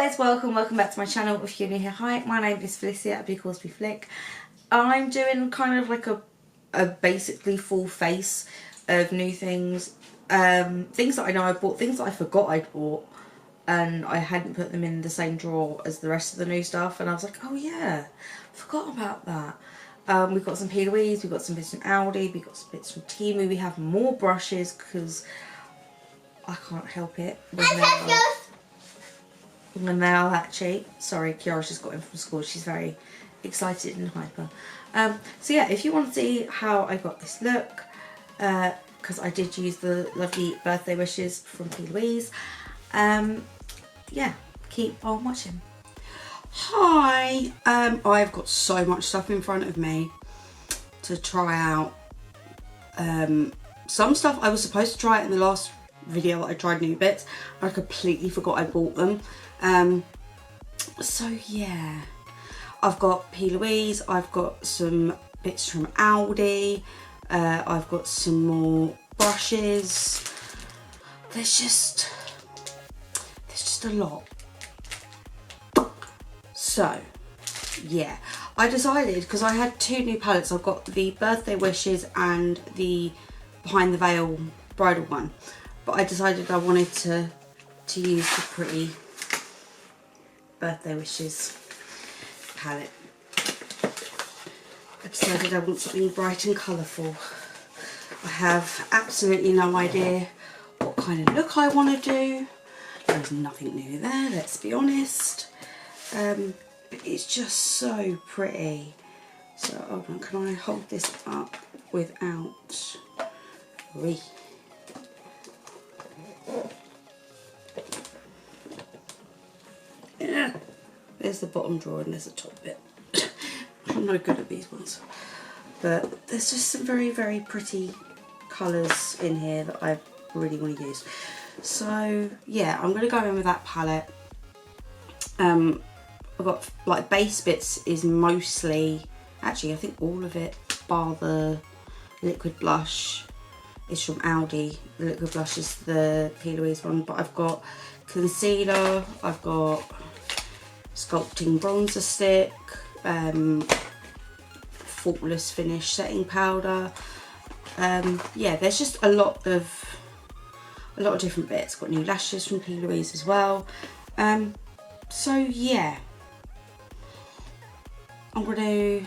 guys, welcome back to my channel. If you're new here, hi, my name is Felicia at Flick. I'm doing kind of like a basically full face of new things, things that I know I bought, things that I forgot I'd bought and I hadn't put them in the same drawer as the rest of the new stuff, and I was like, oh yeah, forgot about that. We've got some P.Louise, we've got some bits from Aldi, we've got some bits from Temu, we have more brushes because I can't help it when they are that cheap. Sorry, Kiara's just got in from school. She's very excited and hyper. So yeah, if you want to see how I got this look, because I did use the lovely birthday wishes from P.Louise, yeah, keep on watching. Hi, I've got so much stuff in front of me to try out. Some stuff I was supposed to try it in the last video that I tried new bits. I completely forgot I bought them. So yeah, I've got P.Louise, I've got some bits from Aldi, I've got some more brushes. There's just a lot. So yeah, I decided, because I had two new palettes, I've got the birthday wishes and the behind the veil bridal one, but I decided I wanted to use the pretty birthday wishes palette. I decided I want something bright and colourful. I have absolutely no idea what kind of look I want to do. There's nothing new there, let's be honest. But it's just so pretty. So hold on, can I hold this up without yeah, there's the bottom drawer and there's the top bit. I'm no good at these ones, but there's just some very pretty colours in here that I really want to use. So yeah, I'm going to go in with that palette. I've got like base bits is mostly, actually I think all of it bar the liquid blush is from Aldi. The liquid blush is the P.Louise one, but I've got concealer, I've got sculpting bronzer stick, faultless finish setting powder. Yeah, there's just a lot of different bits. Got new lashes from P.Louise as well. So yeah, I'm going to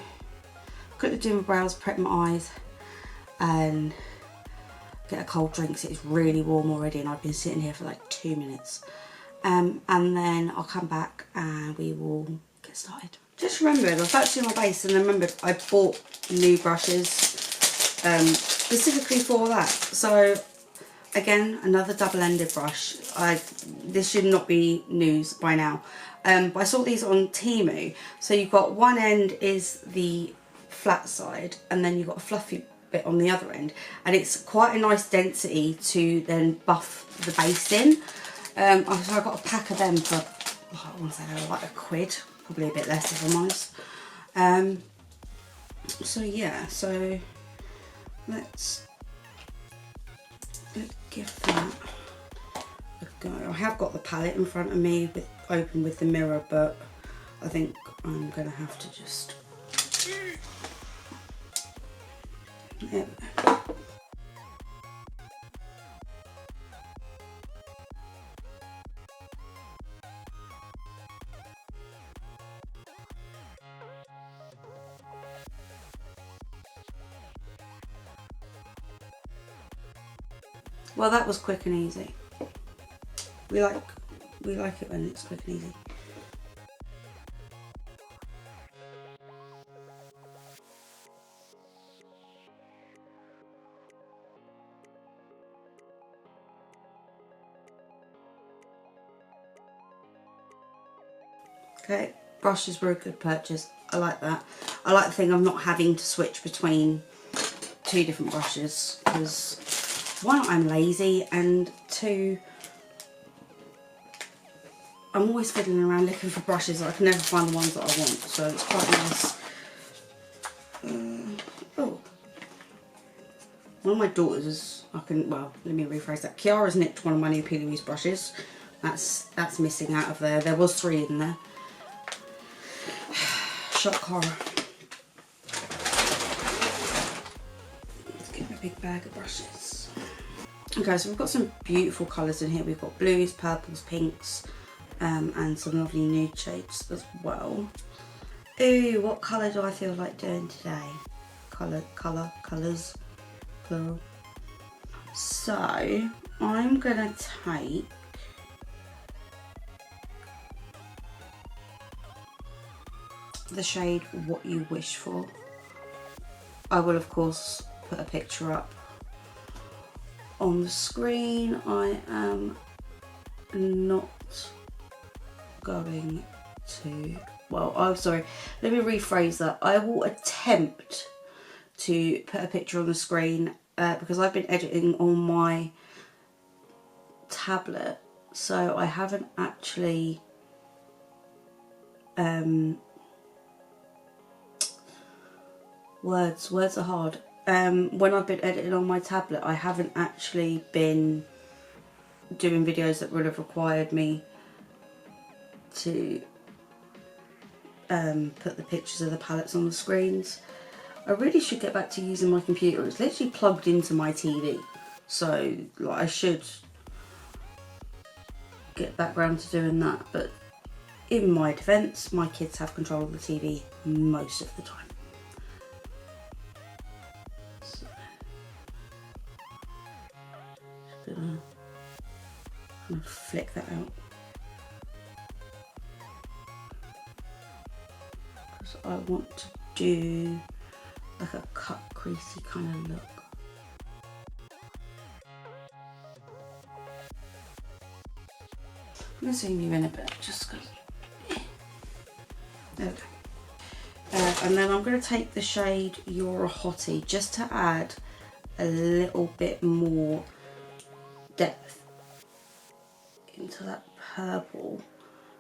quickly do my brows, prep my eyes and get a cold drink because it's really warm already and I've been sitting here for like 2 minutes. And then I'll come back and we will get started. Just remembered, I was about to do my base and then remembered I bought new brushes specifically for that. So again, another double-ended brush. This should not be news by now. But I saw these on Temu. So you've got one end is the flat side and then you've got a fluffy bit on the other end. And it's quite a nice density to then buff the base in. So I got a pack of them for, I want to say they were like £1, probably a bit less if I'm honest. So yeah, so let's give that a go. I have got the palette in front of me open with the mirror, but I think I'm going to have to just, there we go. Well, that was quick and easy. We like it when it's quick and easy. Okay, brushes were a good purchase. I like that. I like the thing of not having to switch between 2 different brushes, because one, I'm lazy, and 2, I'm always fiddling around looking for brushes that I can never find the ones that I want, so it's quite nice. Oh, one of my daughters, well, let me rephrase that. Kiara's nicked one of my new P.Louise brushes. That's missing out of there. There was 3 in there. Shock horror. Let's get a big bag of brushes. Okay, so we've got some beautiful colours in here. We've got blues, purples, pinks, and some lovely nude shades as well. Ooh, what colour do I feel like doing today? Colours, plural. So, I'm gonna take the shade What You Wish For. I will of course put a picture up on the screen. I am not going to, well, I'm sorry, let me rephrase that. I will attempt to put a picture on the screen because I've been editing on my tablet, so I haven't actually words are hard. When I've been editing on my tablet, I haven't actually been doing videos that would have required me to put the pictures of the palettes on the screens. I really should get back to using my computer. It's literally plugged into my TV, so like, I should get back round to doing that, but in my defence, my kids have control of the TV most of the time. So, just gonna kind of flick that out. Because I want to do like a cut creasy kind of look. I'm going to zoom you in a bit, just because. There we go. And then I'm going to take the shade You're a Hottie just to add a little bit more depth into that purple,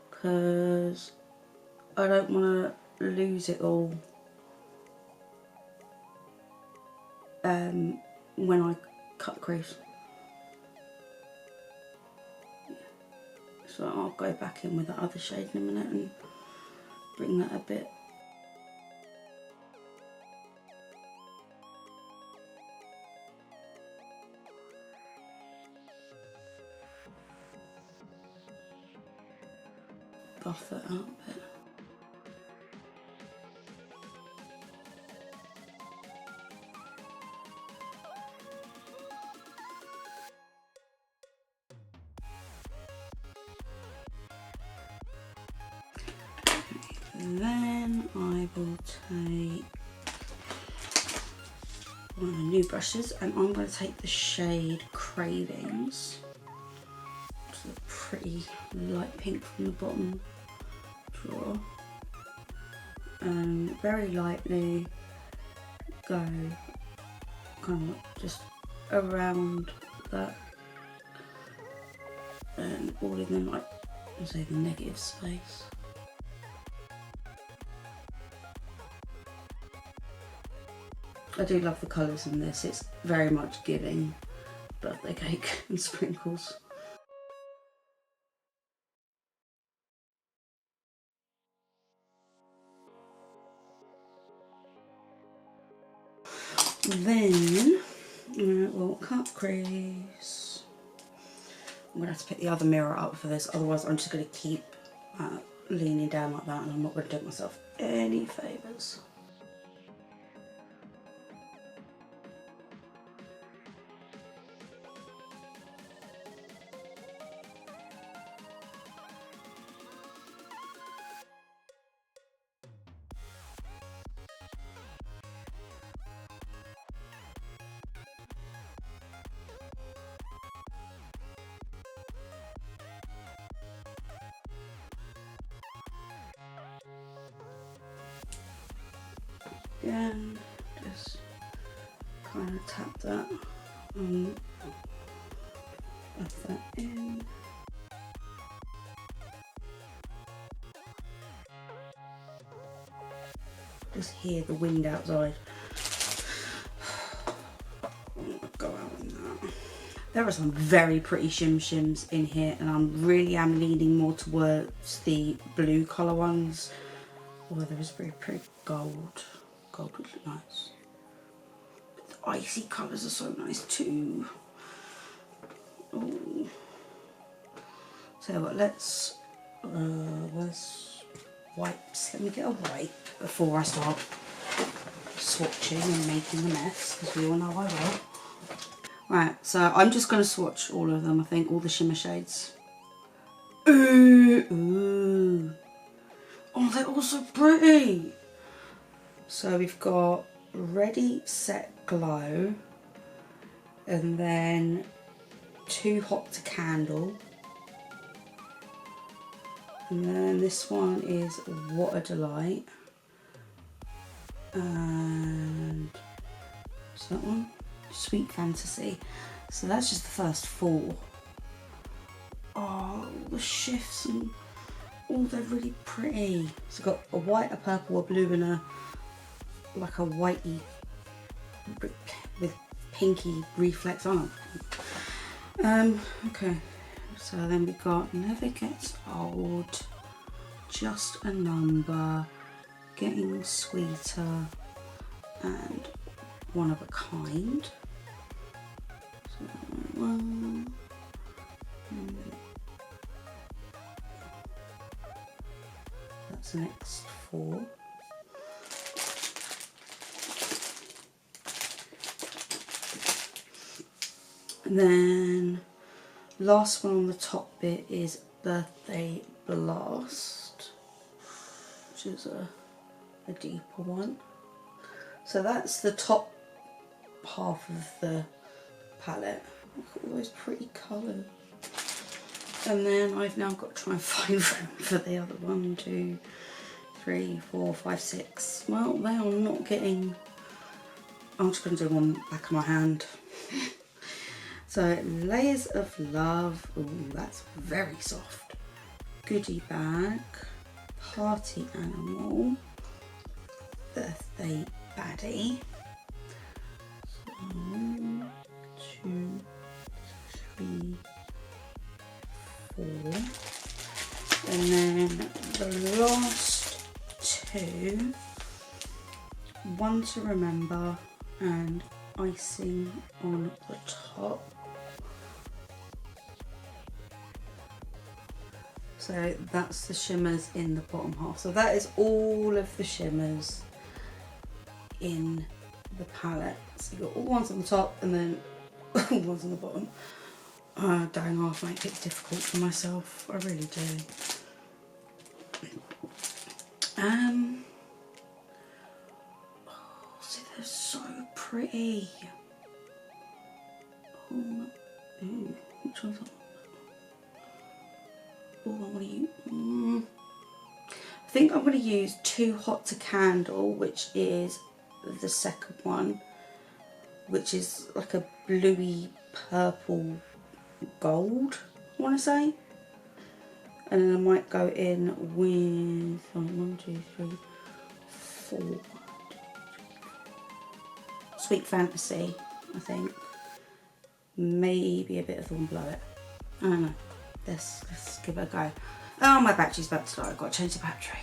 because I don't want to lose it all when I cut crease. So I'll go back in with that other shade in a minute and bring that a bit. Buff it out a bit. Then I will take one of the new brushes and I'm going to take the shade Cravings. It's a pretty light pink from the bottom drawer. And very lightly go kind of just around that and all in the, like, say, the negative space. I do love the colours in this. It's very much giving birthday cake and sprinkles. Then, we'll cut crease. I'm going to have to pick the other mirror up for this, otherwise I'm just going to keep leaning down like that and I'm not going to do myself any favours. Again, just kind of tap that and buff that in. Just hear the wind outside. I'm gonna go out on that. There are some very pretty shims in here, and I really am leaning more towards the blue colour ones. Although there is very pretty gold. Gold would look nice. But the icy colours are so nice too. Ooh. So what, let's where's wipes? Let me get a wipe before I start swatching and making a mess, because we all know I will. Right, so I'm just going to swatch all of them, I think, all the shimmer shades. Ooh, ooh. Oh, they're all so pretty. So we've got Ready, Set, Glow, and then Too Hot to Candle. And then this one is What a Delight. And what's that one? Sweet Fantasy. So that's just the first 4. Oh, the shifts, and oh, they're really pretty. So I've got a white, a purple, a blue, and a like a whitey with pinky reflex on them. Okay, so then we've got Never Gets Old, Just a Number, Getting Sweeter, and One of a Kind. So, that's the next 4. And then last one on the top bit is Birthday Blast, which is a deeper one. So that's the top half of the palette. Look at all those pretty colours. And then I've now got to try and find room for the other 1, 2, 3, 4, 5, 6. Well, they are not getting... I'm just going to do one back of my hand. So, Layers of Love. Ooh, that's very soft. Goodie Bag. Party Animal. Birthday Baddie. So, 1, 2, 3, 4. And then the last 2. One to Remember and Icing on the Top. So that's the shimmers in the bottom half. So that is all of the shimmers in the palette. So you've got all ones on the top and then all ones on the bottom. Dang, I make it difficult for myself. I really do. Oh, see, they're so pretty. Oh, ooh, which one's that? Oh, I'm going to use, I think I'm going to use Too Hot to Candle, which is the second one, which is like a bluey purple gold, I want to say. And then I might go in with 1, 2, 3, 4. Sweet Fantasy, I think. Maybe a bit of Thorn Below It. I don't know. Let's give it a go. Oh, my battery's about to die. I've got to change the battery.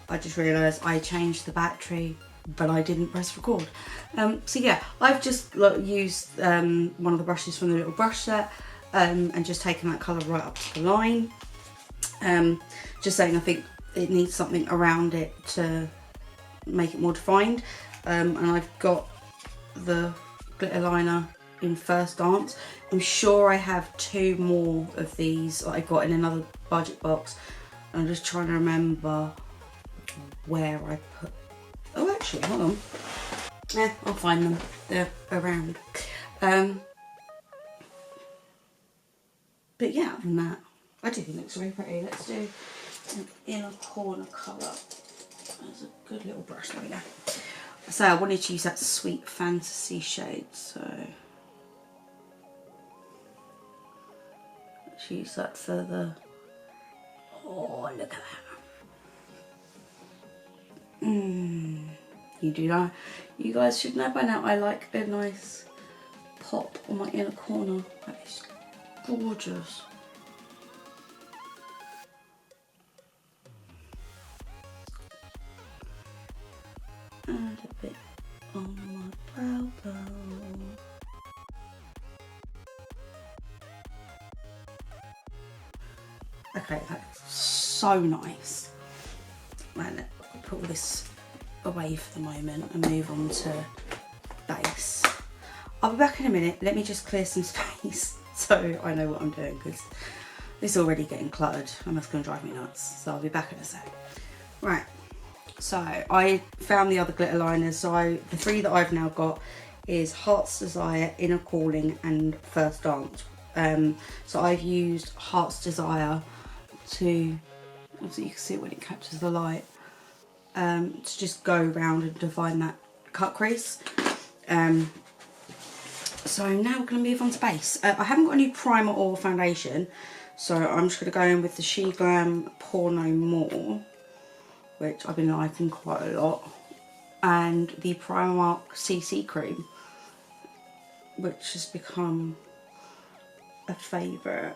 I just realised I changed the battery, but I didn't press record. So yeah, I've just used one of the brushes from the little brush set and just taken that colour right up to the line. Just saying, I think it needs something around it to make it more defined. And I've got the glitter liner in First Dance. I'm sure I have 2 more of these that I got in another budget box. I'm just trying to remember where I put... Oh, actually, hold on. Yeah, I'll find them. They're around. But yeah, other than that, I do think it looks really pretty. Let's do an inner corner colour. That's a good little brush. There we go. So I wanted to use that Sweet Fantasy shade, so let's use that for the... Oh, look at that. You do know. You guys should know by now I like a nice pop on my inner corner. That is gorgeous. Add a bit on my brow bone. Okay, that's so nice. And I'll put all this away for the moment and move on to base. I'll be back in a minute. Let me just clear some space so I know what I'm doing, because it's already getting cluttered and that's going to drive me nuts. So I'll be back in a sec. Right, so I found the other glitter liners. So the three that I've now got is Heart's Desire, Inner Calling and First Dance. So I've used Heart's Desire to, obviously you can see it when it catches the light, to just go around and define that cut crease. So now we're going to move on to base. I haven't got any primer or foundation, so I'm just going to go in with the She Glam Pour No More, which I've been liking quite a lot, and the Primark CC cream, which has become a favourite.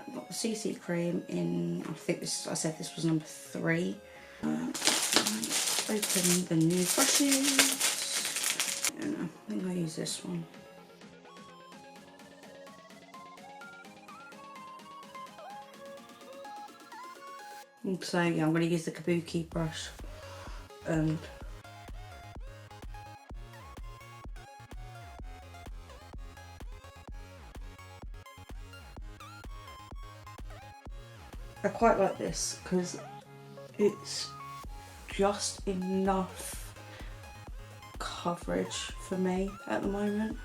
I've got the CC cream in, I think this, I said this was number 3. Open the new brushes. And I think I'll use this one. And so yeah, I'm going to use the Kabuki brush and I quite like this because it's just enough coverage for me at the moment.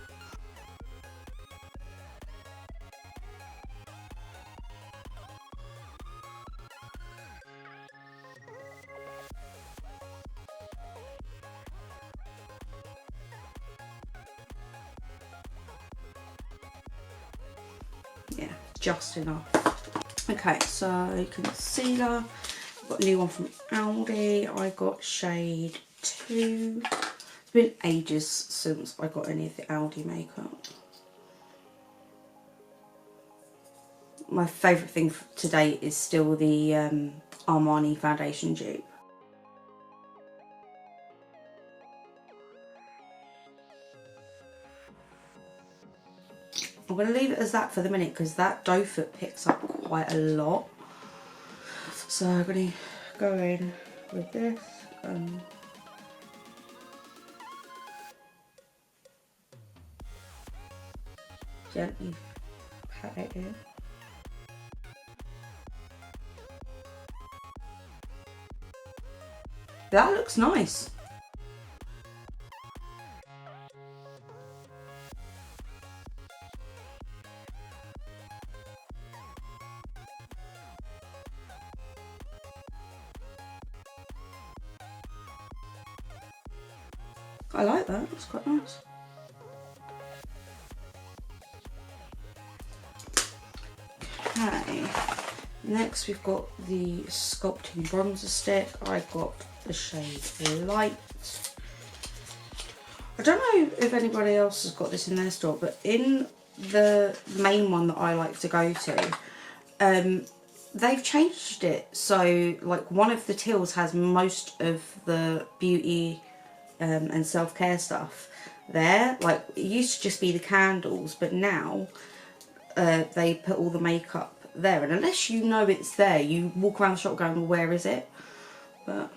Yeah, just enough. Okay, so concealer. I've got a new one from Aldi. I got shade 2. It's been ages since I got any of the Aldi makeup. My favourite thing to date is still the Armani foundation dupe. I'm going to leave it as that for the minute because that doe foot picks up quite a lot. So I'm going to go in with this. Gently pat it in. That looks nice. I like that, it's quite nice. Okay, next we've got the Sculpting Bronzer Stick. I got the shade Light. I don't know if anybody else has got this in their store, but in the main one that I like to go to, they've changed it. So like one of the tills has most of the beauty and self-care stuff there. Like it used to just be the candles, but now they put all the makeup there, and unless you know it's there, you walk around the shop going, well, where is it? But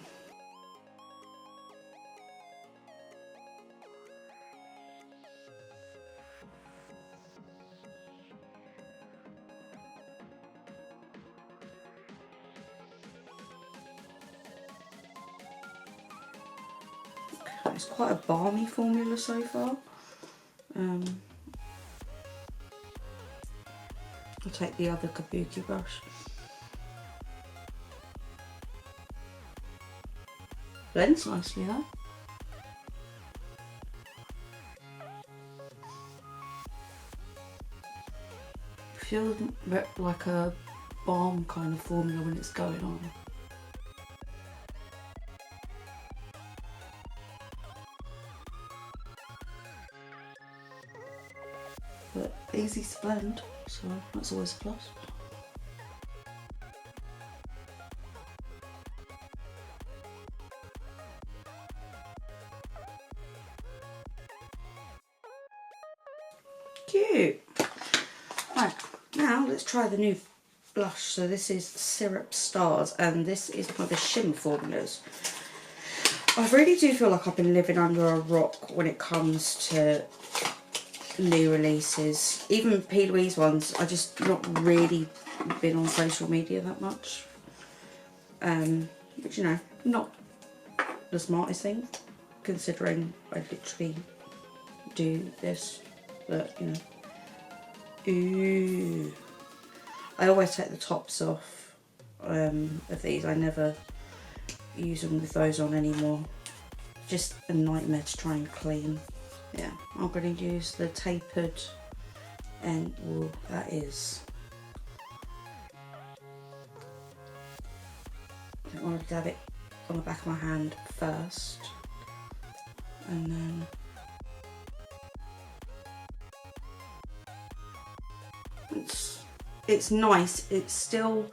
it's quite a balmy formula so far. I'll take the other Kabuki brush. Blends nicely though. Feels like a balm kind of formula when it's going on. easy to blend, so that's always a plus. Cute. Right, now let's try the new blush. So this is Syrup Stars, and this is one of the shimmer formulas. I really do feel like I've been living under a rock when it comes to new releases. Even P.Louise ones, I just not really been on social media that much. Which, you know, not the smartest thing, considering I literally do this, but, you know. Ooh. I always take the tops off of these. I never use them with those on anymore. Just a nightmare to try and clean. Yeah, I'm going to use the tapered and that is. I want to dab it on the back of my hand first, and then it's nice. It's still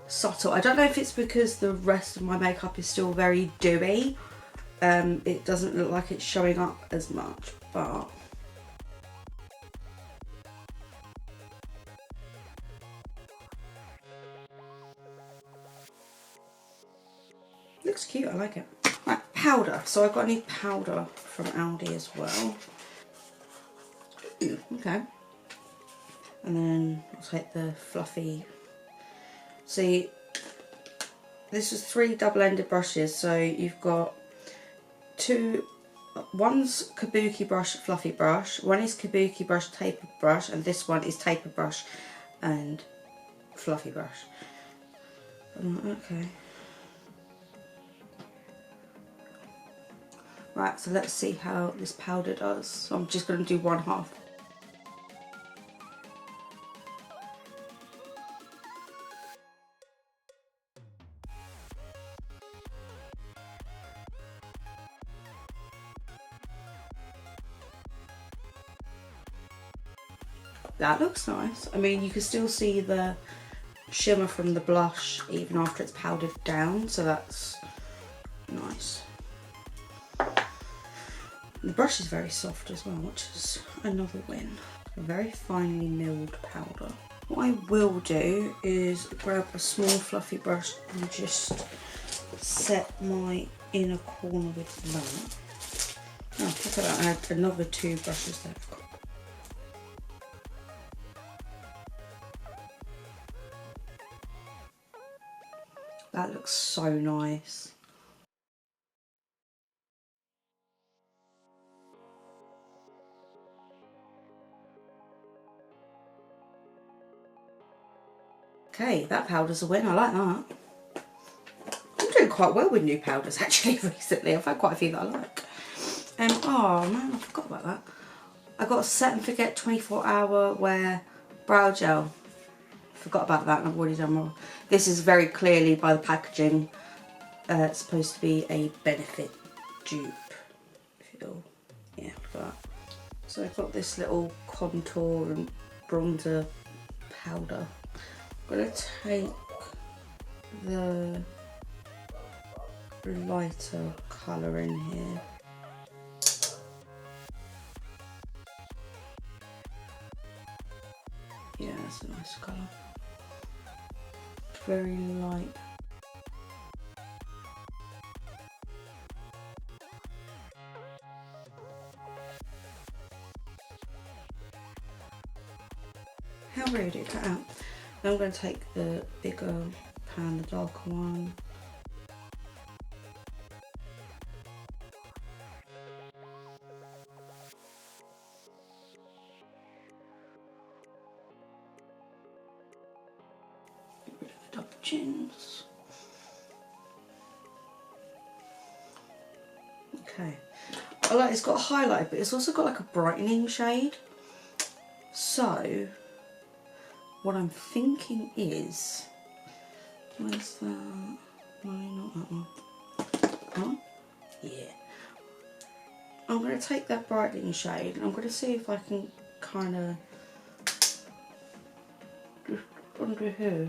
subtle. I don't know if it's because the rest of my makeup is still very dewy. It doesn't look like it's showing up as much, but looks cute. I like it. Right, powder. So I got a new powder from Aldi as well. Okay. And then I'll take the fluffy. See, this is 3 double-ended brushes. So you've got one's kabuki brush, fluffy brush, one is kabuki brush, tapered brush, and this one is tapered brush and fluffy brush. Okay. Right, so let's see how this powder does. So I'm just going to do one half. That looks nice. I mean, you can still see the shimmer from the blush even after it's powdered down, so that's nice. The brush is very soft as well, which is another win. A very finely milled powder. What I will do is grab a small fluffy brush and just set my inner corner with that. Oh, look at that, I had another 2 brushes there. That looks so nice. Okay, that powder's a win. I like that. I'm doing quite well with new powders actually recently. I've had quite a few that I like. Oh man, I forgot about that. I got a Set and Forget 24-hour wear brow gel. Forgot about that, and I've already done more. This is very clearly, by the packaging, supposed to be a Benefit dupe. Yeah, look at that. So I've got this little contour and bronzer powder. I'm going to take the lighter colour in here. Yeah, that's a nice colour. Very light. How rude it cut out. Now I'm going to take the bigger pan, the darker one. Get rid of the double chins. Okay. I like it's got a highlight, but it's also got like a brightening shade. So what I'm thinking is, where's that? No, not that one. Oh, yeah. I'm going to take that brightening shade and I'm going to see if I can kind of under here.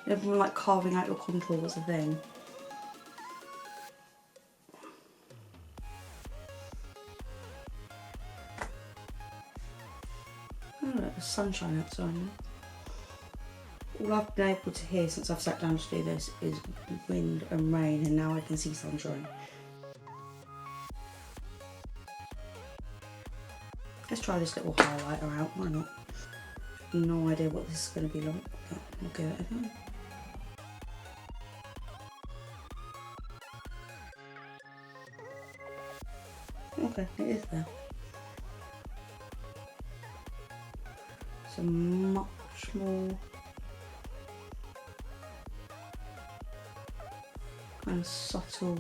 Everyone like carving out your contour was a thing. Oh look, there's sunshine outside now. All I've been able to hear since I've sat down to do this is wind and rain, and now I can see sunshine. Let's try this little highlighter out, why not? No idea what this is going to be like, but I'll give it a go. Okay, it is there. So much more kind of subtle.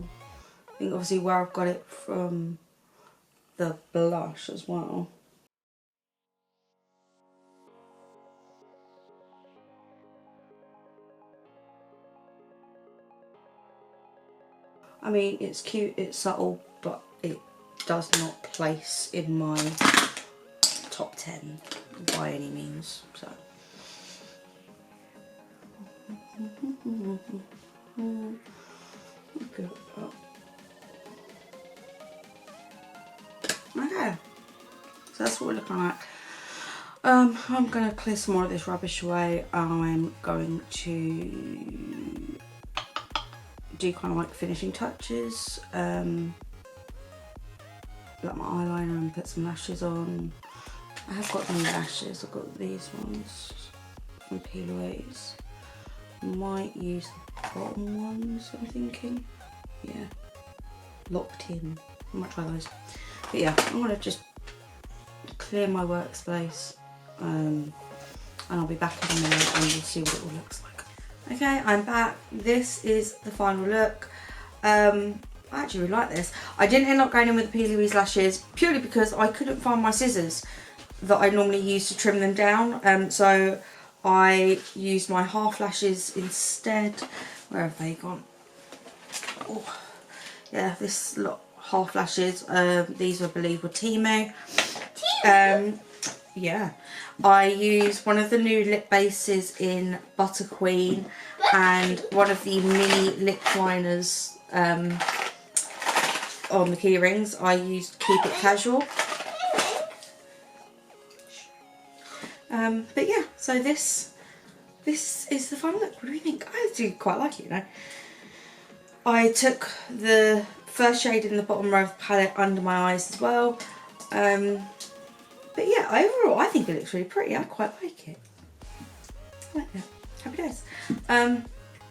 I think obviously where I've got it from the blush as well. I mean, it's cute, it's subtle, but it does not place in my top 10 by any means, so. Okay, so that's what we're looking at. I'm going to clear some more of this rubbish away. I'm going to do kind of like finishing touches, like my eyeliner, and put some lashes on. I have got new lashes, I've got these ones from P.Louise. Might use the bottom ones, I'm thinking. Yeah, locked in. I might try those. But yeah, I'm going to just clear my workspace, and I'll be back in a minute and we'll see what it all looks like. Okay, I'm back. This is the final look. I actually really like this. I didn't end up going in with the P.Louise lashes purely because I couldn't find my scissors that I normally use to trim them down. So I used my half lashes instead. Where have they gone? Oh, yeah, this lot half lashes. These I believe were Temu. Yeah, I used one of the new lip bases in Butter Queen and one of the mini lip liners on the key rings. I used Keep It Casual. But yeah, so this is the final look. What do you think? I do quite like it, you know. I took the first shade in the bottom row of the palette under my eyes as well. But yeah, overall I think it looks really pretty. I quite like it. I like that. Happy days.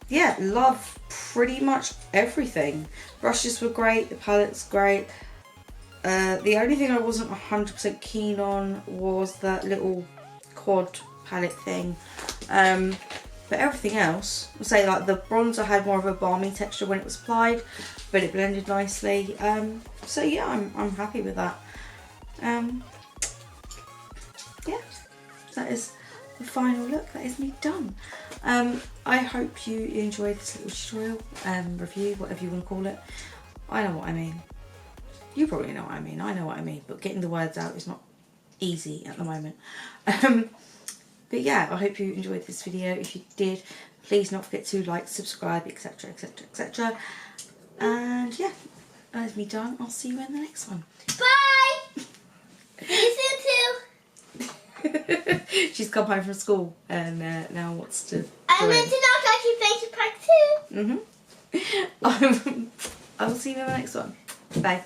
Yeah, love pretty much everything. Brushes were great, the palette's great. The only thing I wasn't 100% keen on was that little quad palette thing. But everything else, I'll say like the bronzer had more of a balmy texture when it was applied, but it blended nicely. So yeah, I'm happy with that. Yeah, that is the final look. That is me done. I hope you enjoyed this little tutorial, review, whatever you want to call it. I know what I mean. You probably know what I mean. I know what I mean, but getting the words out is not easy at the moment. But yeah, I hope you enjoyed this video. If you did, please not forget to like, subscribe, etc, etc, etc. And yeah, that is me done. I'll see you in the next one. Bye! See you soon too. She's come home from school and now wants to I went to Knock Lucky Face Pack too. I will see you in the next one. Bye.